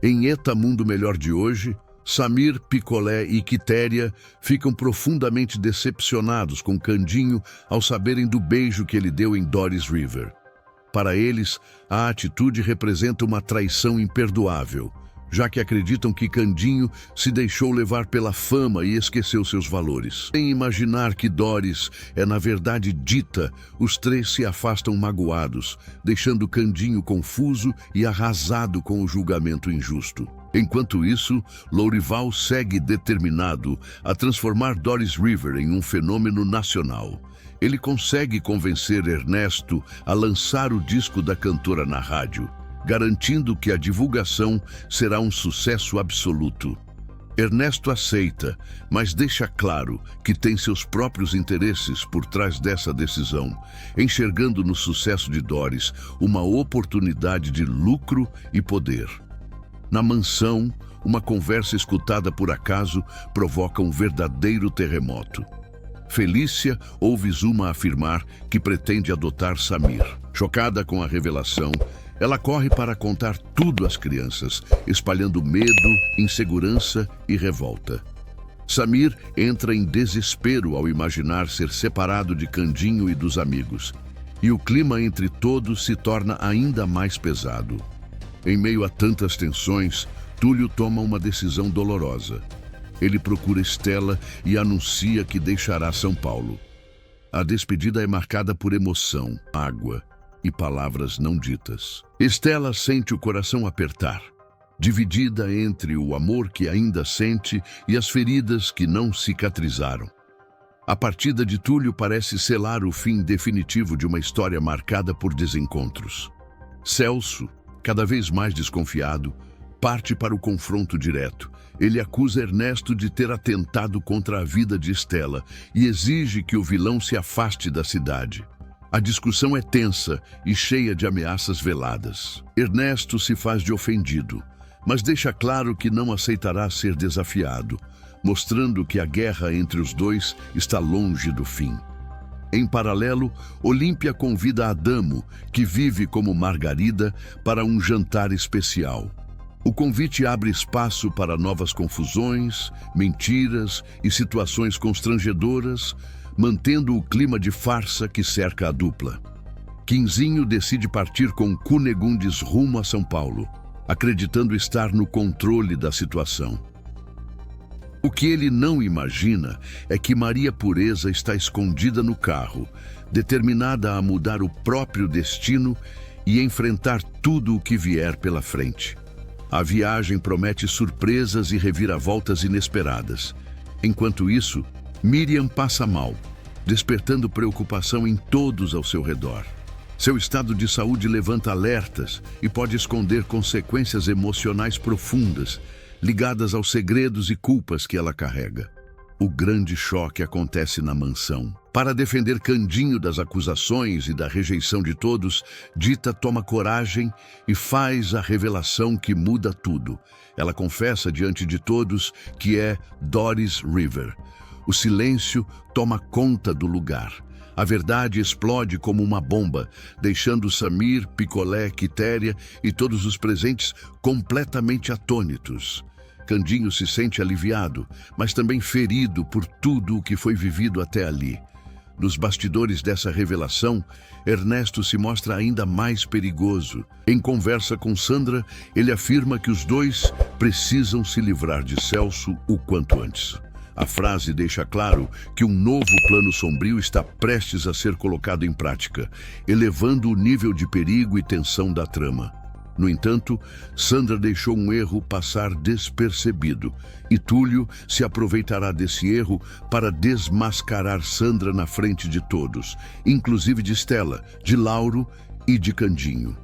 Em Eta Mundo Melhor de hoje, Samir, Picolé e Quitéria ficam profundamente decepcionados com Candinho ao saberem do beijo que ele deu em Doris River. Para eles, a atitude representa uma traição imperdoável, já que acreditam que Candinho se deixou levar pela fama e esqueceu seus valores. Sem imaginar que Doris é na verdade dita, os três se afastam magoados, deixando Candinho confuso e arrasado com o julgamento injusto. Enquanto isso, Lourival segue determinado a transformar Doris River em um fenômeno nacional. Ele consegue convencer Ernesto a lançar o disco da cantora na rádio, garantindo que a divulgação será um sucesso absoluto. Ernesto aceita, mas deixa claro que tem seus próprios interesses por trás dessa decisão, enxergando no sucesso de Doris uma oportunidade de lucro e poder. Na mansão, uma conversa escutada por acaso provoca um verdadeiro terremoto. Felícia ouve Zuma afirmar que pretende adotar Samir. Chocada com a revelação, ela corre para contar tudo às crianças, espalhando medo, insegurança e revolta. Samir entra em desespero ao imaginar ser separado de Candinho e dos amigos, e o clima entre todos se torna ainda mais pesado. Em meio a tantas tensões, Túlio toma uma decisão dolorosa. Ele procura Estela e anuncia que deixará São Paulo. A despedida é marcada por emoção, água e palavras não ditas. Estela sente o coração apertar, dividida entre o amor que ainda sente e as feridas que não cicatrizaram. A partida de Túlio parece selar o fim definitivo de uma história marcada por desencontros. Celso, cada vez mais desconfiado, parte para o confronto direto. Ele acusa Ernesto de ter atentado contra a vida de Estela e exige que o vilão se afaste da cidade. A discussão é tensa e cheia de ameaças veladas. Ernesto se faz de ofendido, mas deixa claro que não aceitará ser desafiado, mostrando que a guerra entre os dois está longe do fim. Em paralelo, Olímpia convida Adamo, que vive como Margarida, para um jantar especial. O convite abre espaço para novas confusões, mentiras e situações constrangedoras, mantendo o clima de farsa que cerca a dupla. Quinzinho decide partir com Cunegundes rumo a São Paulo, acreditando estar no controle da situação. O que ele não imagina é que Maria Pureza está escondida no carro, determinada a mudar o próprio destino e enfrentar tudo o que vier pela frente. A viagem promete surpresas e reviravoltas inesperadas. Enquanto isso, Miriam passa mal, despertando preocupação em todos ao seu redor. Seu estado de saúde levanta alertas e pode esconder consequências emocionais profundas, ligadas aos segredos e culpas que ela carrega. O grande choque acontece na mansão. Para defender Candinho das acusações e da rejeição de todos, Dita toma coragem e faz a revelação que muda tudo. Ela confessa diante de todos que é Doris River. O silêncio toma conta do lugar. A verdade explode como uma bomba, deixando Samir, Picolé, Quitéria e todos os presentes completamente atônitos. Candinho se sente aliviado, mas também ferido por tudo o que foi vivido até ali. Nos bastidores dessa revelação, Ernesto se mostra ainda mais perigoso. Em conversa com Sandra, ele afirma que os dois precisam se livrar de Celso o quanto antes. A frase deixa claro que um novo plano sombrio está prestes a ser colocado em prática, elevando o nível de perigo e tensão da trama. No entanto, Sandra deixou um erro passar despercebido, e Túlio se aproveitará desse erro para desmascarar Sandra na frente de todos, inclusive de Estela, de Lauro e de Candinho.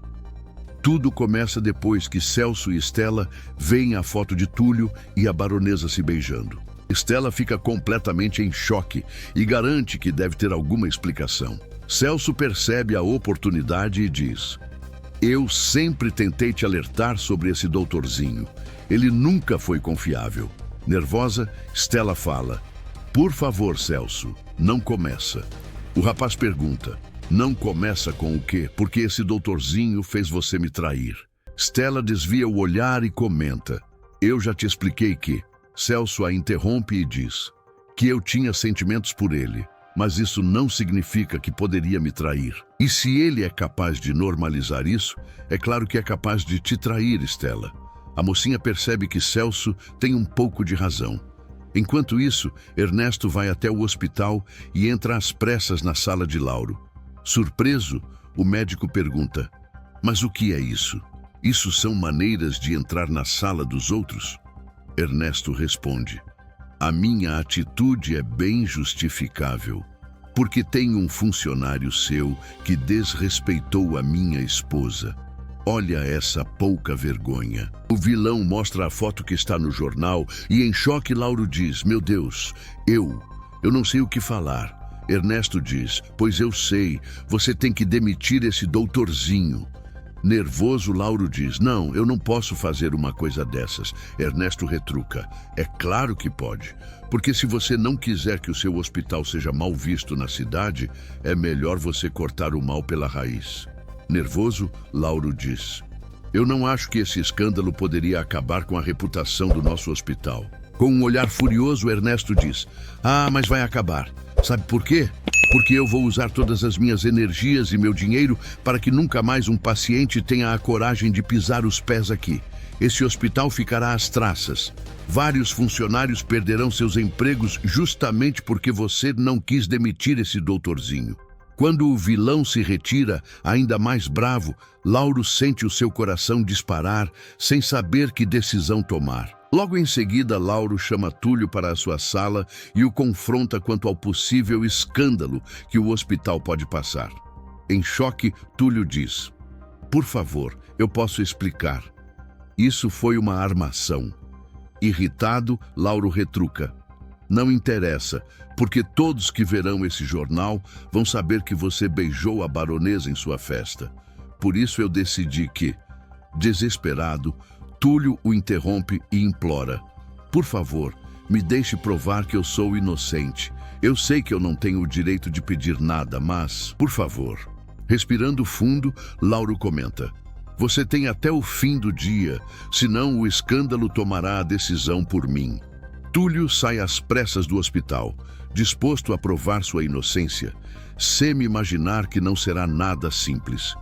Tudo começa depois que Celso e Estela veem a foto de Túlio e a baronesa se beijando. Estela fica completamente em choque e garante que deve ter alguma explicação. Celso percebe a oportunidade e diz: "Eu sempre tentei te alertar sobre esse doutorzinho. Ele nunca foi confiável." Nervosa, Estela fala: "Por favor, Celso, não começa." O rapaz pergunta: "Não começa com o quê? Porque esse doutorzinho fez você me trair." Stella desvia o olhar e comenta: eu já te expliquei que... Celso a interrompe e diz que eu tinha sentimentos por ele, mas isso não significa que poderia me trair. E se ele é capaz de normalizar isso, é claro que é capaz de te trair, Stella. A mocinha percebe que Celso tem um pouco de razão. Enquanto isso, Ernesto vai até o hospital e entra às pressas na sala de Lauro. Surpreso, o médico pergunta: mas o que é isso? Isso são maneiras de entrar na sala dos outros? Ernesto responde: a minha atitude é bem justificável, porque tem um funcionário seu que desrespeitou a minha esposa. Olha essa pouca vergonha. O vilão mostra a foto que está no jornal e, em choque, Lauro diz: meu Deus, eu não sei o que falar. Ernesto diz: pois eu sei, você tem que demitir esse doutorzinho. Nervoso, Lauro diz: não, eu não posso fazer uma coisa dessas. Ernesto retruca: é claro que pode, porque se você não quiser que o seu hospital seja mal visto na cidade, é melhor você cortar o mal pela raiz. Nervoso, Lauro diz: eu não acho que esse escândalo poderia acabar com a reputação do nosso hospital. Com um olhar furioso, Ernesto diz: ah, mas vai acabar. Sabe por quê? Porque eu vou usar todas as minhas energias e meu dinheiro para que nunca mais um paciente tenha a coragem de pisar os pés aqui. Esse hospital ficará às traças. Vários funcionários perderão seus empregos justamente porque você não quis demitir esse doutorzinho. Quando o vilão se retira, ainda mais bravo, Lauro sente o seu coração disparar, sem saber que decisão tomar. Logo em seguida, Lauro chama Túlio para a sua sala e o confronta quanto ao possível escândalo que o hospital pode passar. Em choque, Túlio diz: por favor, eu posso explicar. Isso foi uma armação. Irritado, Lauro retruca: não interessa, porque todos que verão esse jornal vão saber que você beijou a baronesa em sua festa. Por isso eu decidi que, desesperado, Túlio o interrompe e implora: por favor, me deixe provar que eu sou inocente. Eu sei que eu não tenho o direito de pedir nada, mas, por favor. Respirando fundo, Lauro comenta: você tem até o fim do dia, senão o escândalo tomará a decisão por mim. Túlio sai às pressas do hospital, disposto a provar sua inocência, sem imaginar que não será nada simples.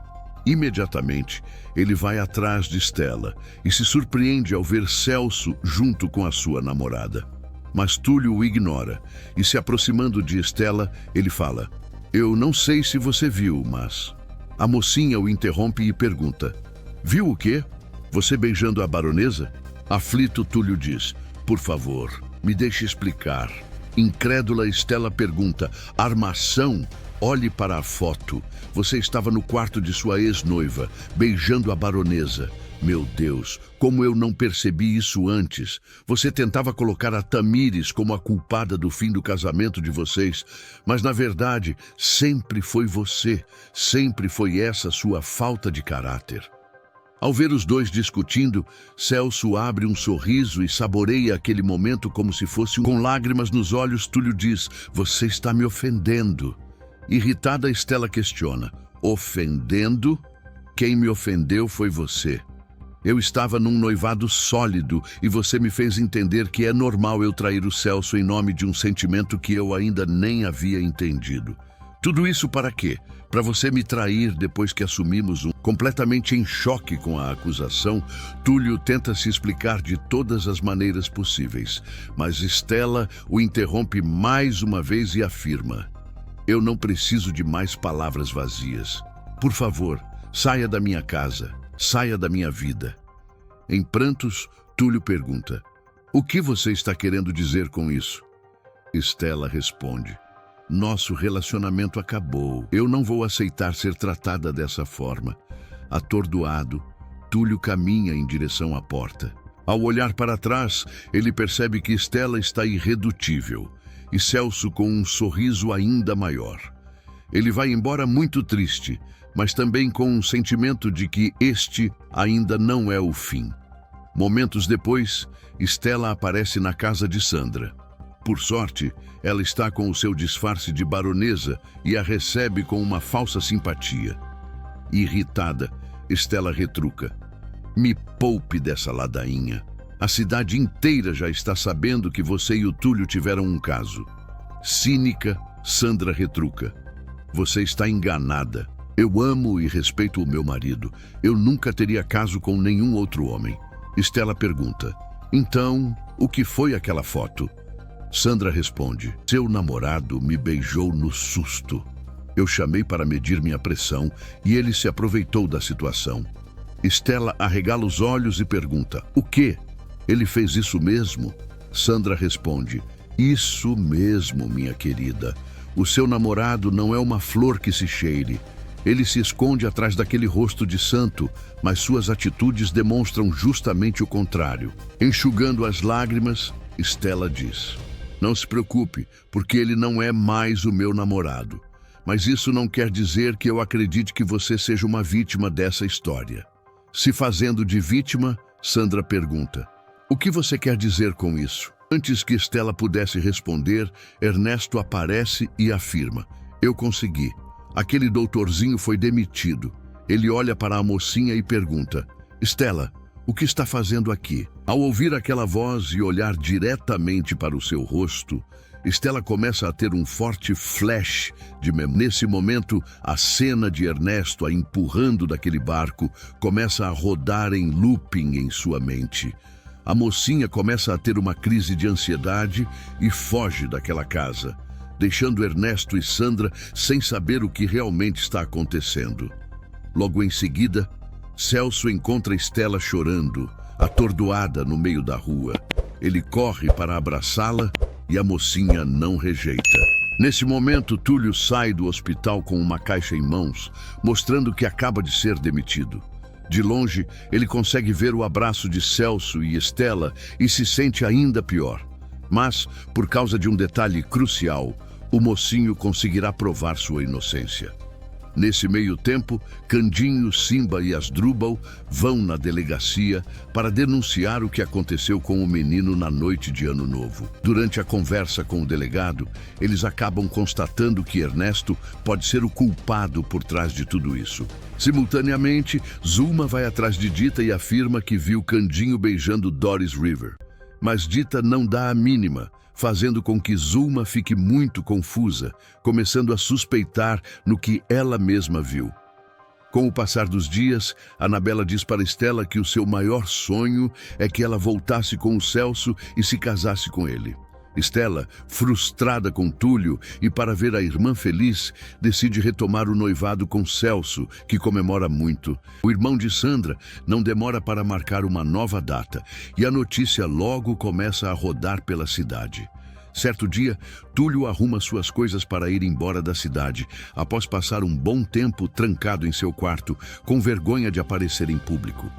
Imediatamente, ele vai atrás de Stella e se surpreende ao ver Celso junto com a sua namorada. Mas Túlio o ignora e, se aproximando de Stella, ele fala: eu não sei se você viu, mas... A mocinha o interrompe e pergunta: viu o quê? Você beijando a baronesa? Aflito, Túlio diz: por favor, me deixe explicar. Incrédula, Stella pergunta: armação? Olhe para a foto. Você estava no quarto de sua ex-noiva, beijando a baronesa. Meu Deus, como eu não percebi isso antes. Você tentava colocar a Tamires como a culpada do fim do casamento de vocês, mas na verdade sempre foi você, sempre foi essa sua falta de caráter. Ao ver os dois discutindo, Celso abre um sorriso e saboreia aquele momento como se fosse com lágrimas nos olhos. Túlio diz: você está me ofendendo. Irritada, Stella questiona: ofendendo? Quem me ofendeu foi você. Eu estava num noivado sólido e você me fez entender que é normal eu trair o Celso em nome de um sentimento que eu ainda nem havia entendido. Tudo isso para quê? Para você me trair depois que assumimos um... Completamente em choque com a acusação, Túlio tenta se explicar de todas as maneiras possíveis, mas Stella o interrompe mais uma vez e afirma: eu não preciso de mais palavras vazias. Por favor, saia da minha casa, saia da minha vida. Em prantos, Túlio pergunta: o que você está querendo dizer com isso? Stella responde: nosso relacionamento acabou. Eu não vou aceitar ser tratada dessa forma. Atordoado, Túlio caminha em direção à porta. Ao olhar para trás, ele percebe que Stella está irredutível e Celso com um sorriso ainda maior. Ele vai embora muito triste, mas também com um sentimento de que este ainda não é o fim. Momentos depois, Stella aparece na casa de Sandra. Por sorte, ela está com o seu disfarce de baronesa e a recebe com uma falsa simpatia. Irritada, Stella retruca: Me poupe dessa ladainha. A cidade inteira já está sabendo que você e o Túlio tiveram um caso. Cínica, Sandra retruca. Você está enganada. Eu amo e respeito o meu marido. Eu nunca teria caso com nenhum outro homem. Estela pergunta. Então, o que foi aquela foto? Sandra responde. Seu namorado me beijou no susto. Eu chamei para medir minha pressão e ele se aproveitou da situação. Estela arregala os olhos e pergunta. O quê? Ele fez isso mesmo? Sandra responde. Isso mesmo, minha querida. O seu namorado não é uma flor que se cheire. Ele se esconde atrás daquele rosto de santo, mas suas atitudes demonstram justamente o contrário. Enxugando as lágrimas, Estela diz. Não se preocupe, porque ele não é mais o meu namorado. Mas isso não quer dizer que eu acredite que você seja uma vítima dessa história. Se fazendo de vítima, Sandra pergunta. O que você quer dizer com isso? Antes que Estela pudesse responder, Ernesto aparece e afirma. Eu consegui. Aquele doutorzinho foi demitido. Ele olha para a mocinha e pergunta. Estela, o que está fazendo aqui? Ao ouvir aquela voz e olhar diretamente para o seu rosto, Estela começa a ter um forte flash de memória. Nesse momento, a cena de Ernesto a empurrando daquele barco começa a rodar em looping em sua mente. A mocinha começa a ter uma crise de ansiedade e foge daquela casa, deixando Ernesto e Sandra sem saber o que realmente está acontecendo. Logo em seguida, Celso encontra Estela chorando, atordoada no meio da rua. Ele corre para abraçá-la e a mocinha não rejeita. Nesse momento, Túlio sai do hospital com uma caixa em mãos, mostrando que acaba de ser demitido. De longe, ele consegue ver o abraço de Celso e Estela e se sente ainda pior. Mas, por causa de um detalhe crucial, o mocinho conseguirá provar sua inocência. Nesse meio tempo, Candinho, Simba e Asdrúbal vão na delegacia para denunciar o que aconteceu com o menino na noite de Ano Novo. Durante a conversa com o delegado, eles acabam constatando que Ernesto pode ser o culpado por trás de tudo isso. Simultaneamente, Zulma vai atrás de Dita e afirma que viu Candinho beijando Doris River. Mas Dita não dá a mínima, fazendo com que Zulma fique muito confusa, começando a suspeitar no que ela mesma viu. Com o passar dos dias, Anabela diz para Estela que o seu maior sonho é que ela voltasse com o Celso e se casasse com ele. Estela, frustrada com Túlio e para ver a irmã feliz, decide retomar o noivado com Celso, que comemora muito. O irmão de Sandra não demora para marcar uma nova data e a notícia logo começa a rodar pela cidade. Certo dia, Túlio arruma suas coisas para ir embora da cidade, após passar um bom tempo trancado em seu quarto, com vergonha de aparecer em público.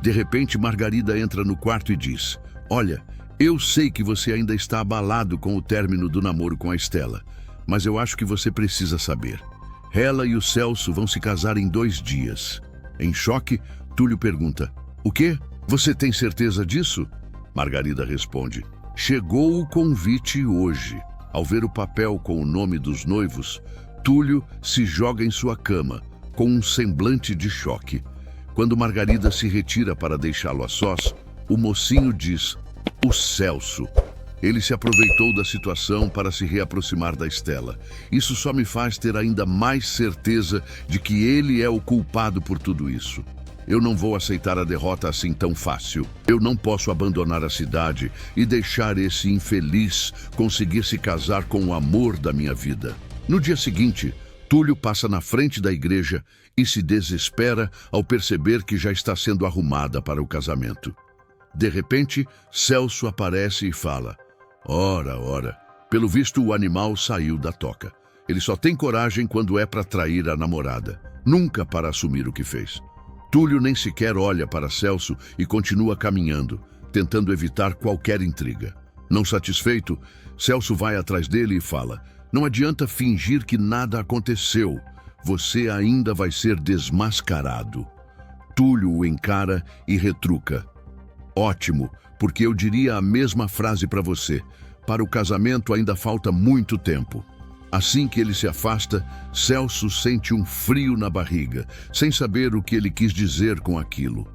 De repente, Margarida entra no quarto e diz: Olha, eu sei que você ainda está abalado com o término do namoro com a Estela, mas eu acho que você precisa saber. Ela e o Celso vão se casar em 2 dias. Em choque, Túlio pergunta: O quê? Você tem certeza disso? Margarida responde: Chegou o convite hoje. Ao ver o papel com o nome dos noivos, Túlio se joga em sua cama, com um semblante de choque. Quando Margarida se retira para deixá-lo a sós, o mocinho diz: O Celso. Ele se aproveitou da situação para se reaproximar da Estela. Isso só me faz ter ainda mais certeza de que ele é o culpado por tudo isso. Eu não vou aceitar a derrota assim tão fácil. Eu não posso abandonar a cidade e deixar esse infeliz conseguir se casar com o amor da minha vida. No dia seguinte, Túlio passa na frente da igreja e se desespera ao perceber que já está sendo arrumada para o casamento. De repente, Celso aparece e fala: Ora, pelo visto o animal saiu da toca. Ele só tem coragem quando é para trair a namorada, nunca para assumir o que fez. Túlio nem sequer olha para Celso e continua caminhando, tentando evitar qualquer intriga. Não satisfeito, Celso vai atrás dele e fala: Não adianta fingir que nada aconteceu. Você ainda vai ser desmascarado. Túlio o encara e retruca: Ótimo, porque eu diria a mesma frase para você. Para o casamento ainda falta muito tempo. Assim que ele se afasta, Celso sente um frio na barriga, sem saber o que ele quis dizer com aquilo.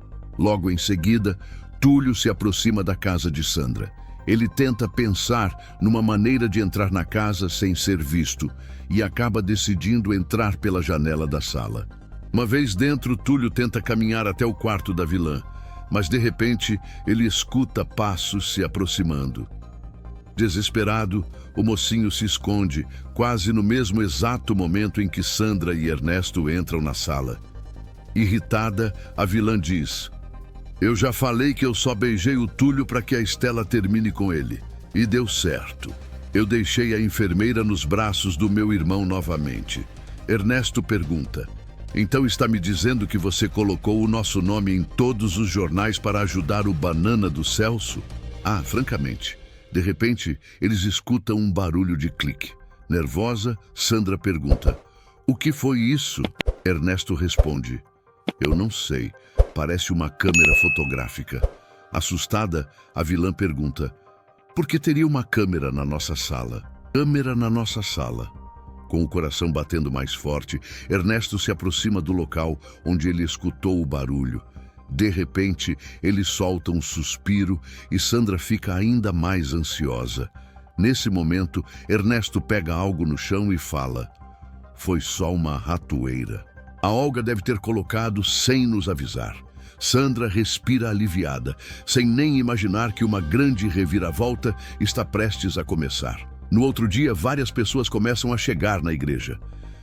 Logo em seguida, Túlio se aproxima da casa de Sandra. Ele tenta pensar numa maneira de entrar na casa sem ser visto e acaba decidindo entrar pela janela da sala. Uma vez dentro, Túlio tenta caminhar até o quarto da vilã, mas de repente ele escuta passos se aproximando. Desesperado, o mocinho se esconde, quase no mesmo exato momento em que Sandra e Ernesto entram na sala. Irritada, a vilã diz: "Eu já falei que eu só beijei o Túlio para que a Estela termine com ele. E deu certo. Eu deixei a enfermeira nos braços do meu irmão novamente." Ernesto pergunta: "Então está me dizendo que você colocou o nosso nome em todos os jornais para ajudar o Banana do Celso?" Ah, francamente. De repente, eles escutam um barulho de clique. Nervosa, Sandra pergunta: "O que foi isso?" Ernesto responde: "Eu não sei. Parece uma câmera fotográfica." Assustada, a vilã pergunta: "Por que teria uma câmera na nossa sala?" "Câmera na nossa sala." Com o coração batendo mais forte, Ernesto se aproxima do local onde ele escutou o barulho. De repente, ele solta um suspiro e Sandra fica ainda mais ansiosa. Nesse momento, Ernesto pega algo no chão e fala: "Foi só uma ratoeira. A Olga deve ter colocado sem nos avisar." Sandra respira aliviada, sem nem imaginar que uma grande reviravolta está prestes a começar. No outro dia, várias pessoas começam a chegar na igreja.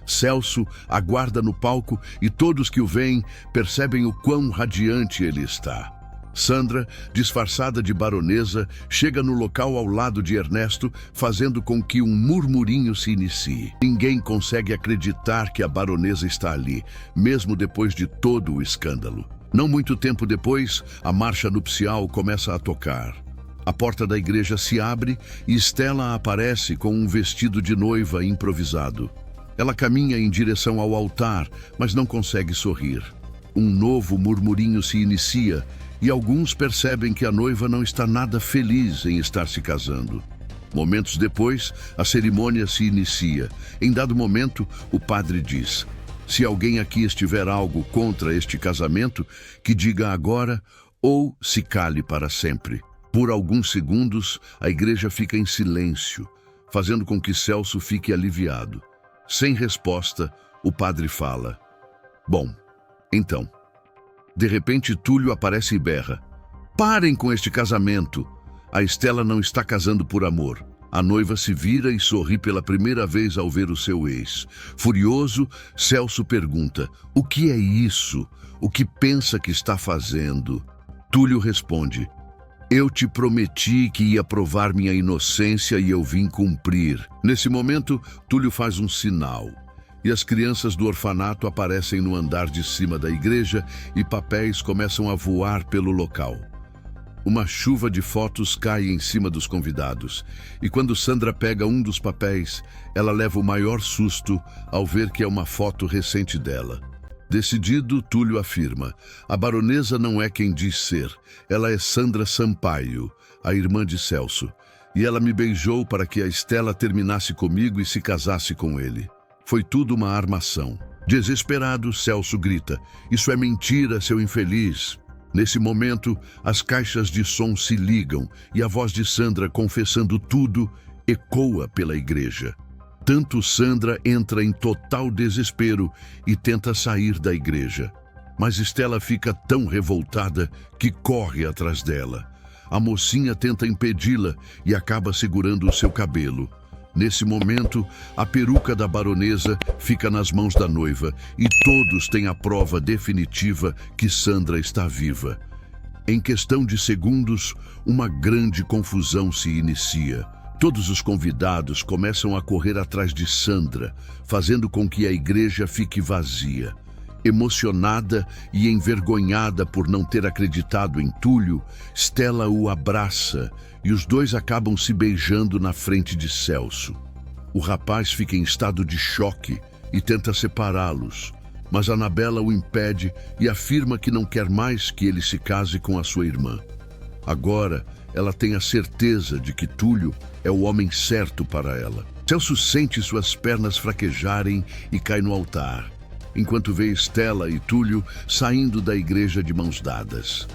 Celso aguarda no palco e todos que o veem percebem o quão radiante ele está. Sandra, disfarçada de baronesa, chega no local ao lado de Ernesto, fazendo com que um murmurinho se inicie. Ninguém consegue acreditar que a baronesa está ali, mesmo depois de todo o escândalo. Não muito tempo depois, a marcha nupcial começa a tocar. A porta da igreja se abre e Estela aparece com um vestido de noiva improvisado. Ela caminha em direção ao altar, mas não consegue sorrir. Um novo murmurinho se inicia e alguns percebem que a noiva não está nada feliz em estar se casando. Momentos depois, a cerimônia se inicia. Em dado momento, o padre diz: "Se alguém aqui estiver algo contra este casamento, que diga agora ou se cale para sempre." Por alguns segundos, a igreja fica em silêncio, fazendo com que Celso fique aliviado. Sem resposta, o padre fala: "Bom, então." De repente, Túlio aparece e berra: "Parem com este casamento! A Estela não está casando por amor." A noiva se vira e sorri pela primeira vez ao ver o seu ex. Furioso, Celso pergunta: "O que é isso? O que pensa que está fazendo?" Túlio responde: "Eu te prometi que ia provar minha inocência e eu vim cumprir." Nesse momento, Túlio faz um sinal e as crianças do orfanato aparecem no andar de cima da igreja e papéis começam a voar pelo local. Uma chuva de fotos cai em cima dos convidados e quando Sandra pega um dos papéis, ela leva o maior susto ao ver que é uma foto recente dela. Decidido, Túlio afirma: "A baronesa não é quem diz ser. Ela é Sandra Sampaio, a irmã de Celso. E ela me beijou para que a Estela terminasse comigo e se casasse com ele. Foi tudo uma armação." Desesperado, Celso grita: "Isso é mentira, seu infeliz." Nesse momento, as caixas de som se ligam e a voz de Sandra confessando tudo ecoa pela igreja. Tanto Sandra entra em total desespero e tenta sair da igreja. Mas Estela fica tão revoltada que corre atrás dela. A mocinha tenta impedi-la e acaba segurando o seu cabelo. Nesse momento, a peruca da baronesa fica nas mãos da noiva e todos têm a prova definitiva que Sandra está viva. Em questão de segundos, uma grande confusão se inicia. Todos os convidados começam a correr atrás de Sandra, fazendo com que a igreja fique vazia. Emocionada e envergonhada por não ter acreditado em Túlio, Estela o abraça e os dois acabam se beijando na frente de Celso. O rapaz fica em estado de choque e tenta separá-los, mas Anabela o impede e afirma que não quer mais que ele se case com a sua irmã. Agora, ela tem a certeza de que Túlio é o homem certo para ela. Celso sente suas pernas fraquejarem e cai no altar. enquanto vê Stella e Túlio saindo da igreja de mãos dadas.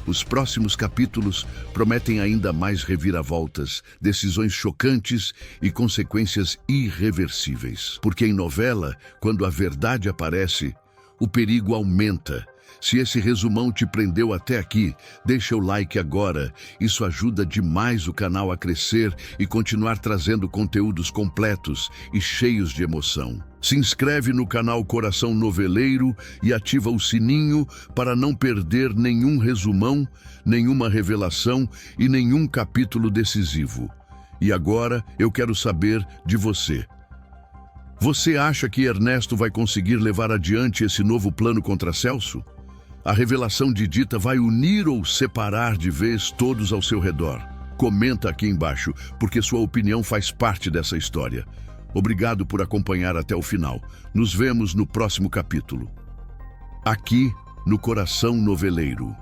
Os próximos capítulos prometem ainda mais reviravoltas, decisões chocantes e consequências irreversíveis. Porque em novela, quando a verdade aparece, o perigo aumenta. Se esse resumão te prendeu até aqui, deixa o like agora. Isso ajuda demais o canal a crescer e continuar trazendo conteúdos completos e cheios de emoção. Se inscreve no canal Coração Noveleiro e ativa o sininho para não perder nenhum resumão, nenhuma revelação e nenhum capítulo decisivo. E agora eu quero saber de você. Você acha que Ernesto vai conseguir levar adiante esse novo plano contra Celso? A revelação de Dita vai unir ou separar de vez todos ao seu redor? Comenta aqui embaixo, porque sua opinião faz parte dessa história. Obrigado por acompanhar até o final. Nos vemos no próximo capítulo. Aqui, no Coração Noveleiro.